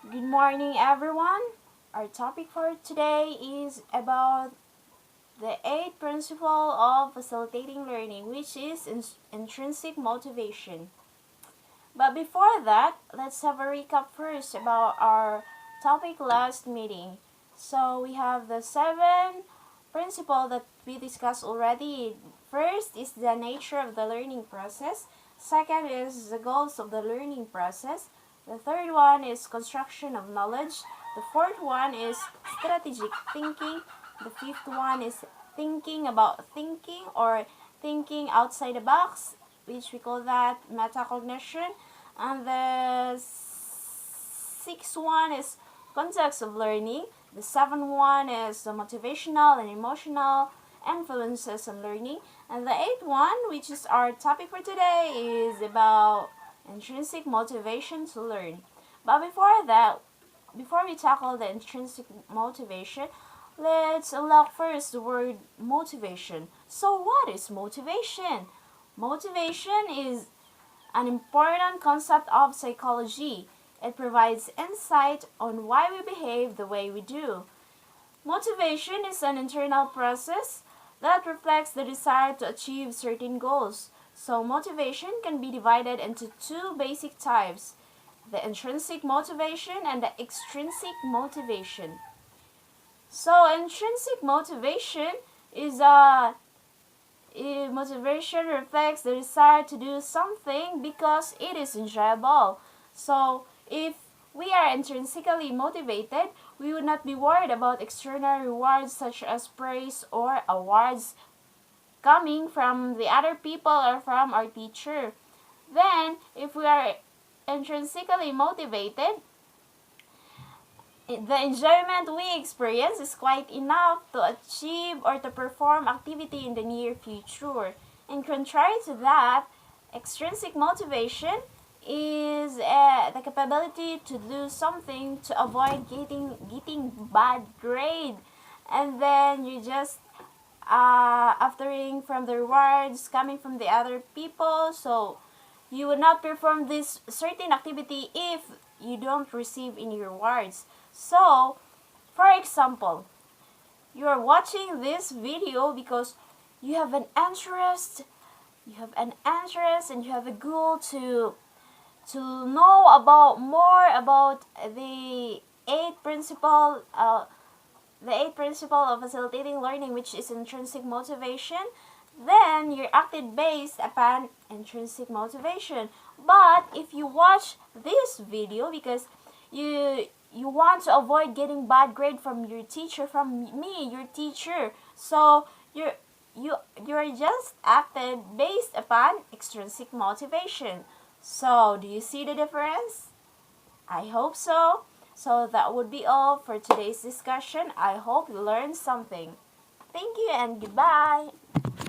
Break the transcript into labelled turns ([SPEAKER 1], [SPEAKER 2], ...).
[SPEAKER 1] Good morning, everyone. Our topic for today is about the eighth principle of facilitating learning, which is intrinsic motivation. But before that, let's have a recap first about our topic last meeting. So we have the seven principles that we discussed already. First is the nature of the learning process. Second is the goals of the learning process. The third one is construction of knowledge. The fourth one is strategic thinking. The fifth one is thinking about thinking or thinking outside the box, which we call that metacognition. And the sixth one is context of learning. The seventh one is the motivational and emotional influences on learning. And the eighth one, which is our topic for today, is about intrinsic motivation to learn. But before we tackle the intrinsic motivation, let's unlock first the word motivation. So what is motivation? Motivation is an important concept of psychology. It provides insight on why we behave the way we do. Motivation is an internal process that reflects the desire to achieve certain goals. So motivation can be divided into two basic types: the intrinsic motivation and the extrinsic motivation. So intrinsic motivation is motivation reflects the desire to do something because it is enjoyable. So if we are intrinsically motivated, we would not be worried about external rewards such as praise or awards coming from the other people or from our teacher. Then, if we are intrinsically motivated, the enjoyment we experience is quite enough to achieve or to perform activity in the near future. And contrary to that, extrinsic motivation is the capability to do something to avoid getting bad grade, and then you just aftering from the rewards coming from the other people, so you will not perform this certain activity if you don't receive any rewards. So, for example, you are watching this video because you have an interest, and you have a goal to know about more about the eighth principle of facilitating learning, which is intrinsic motivation. Then you're acted based upon intrinsic motivation. But if you watch this video because you want to avoid getting bad grade from your teacher, from me, your teacher, so you're just acted based upon extrinsic motivation. So do you see the difference? I hope so. So that would be all for today's discussion. I hope you learned something. Thank you and goodbye.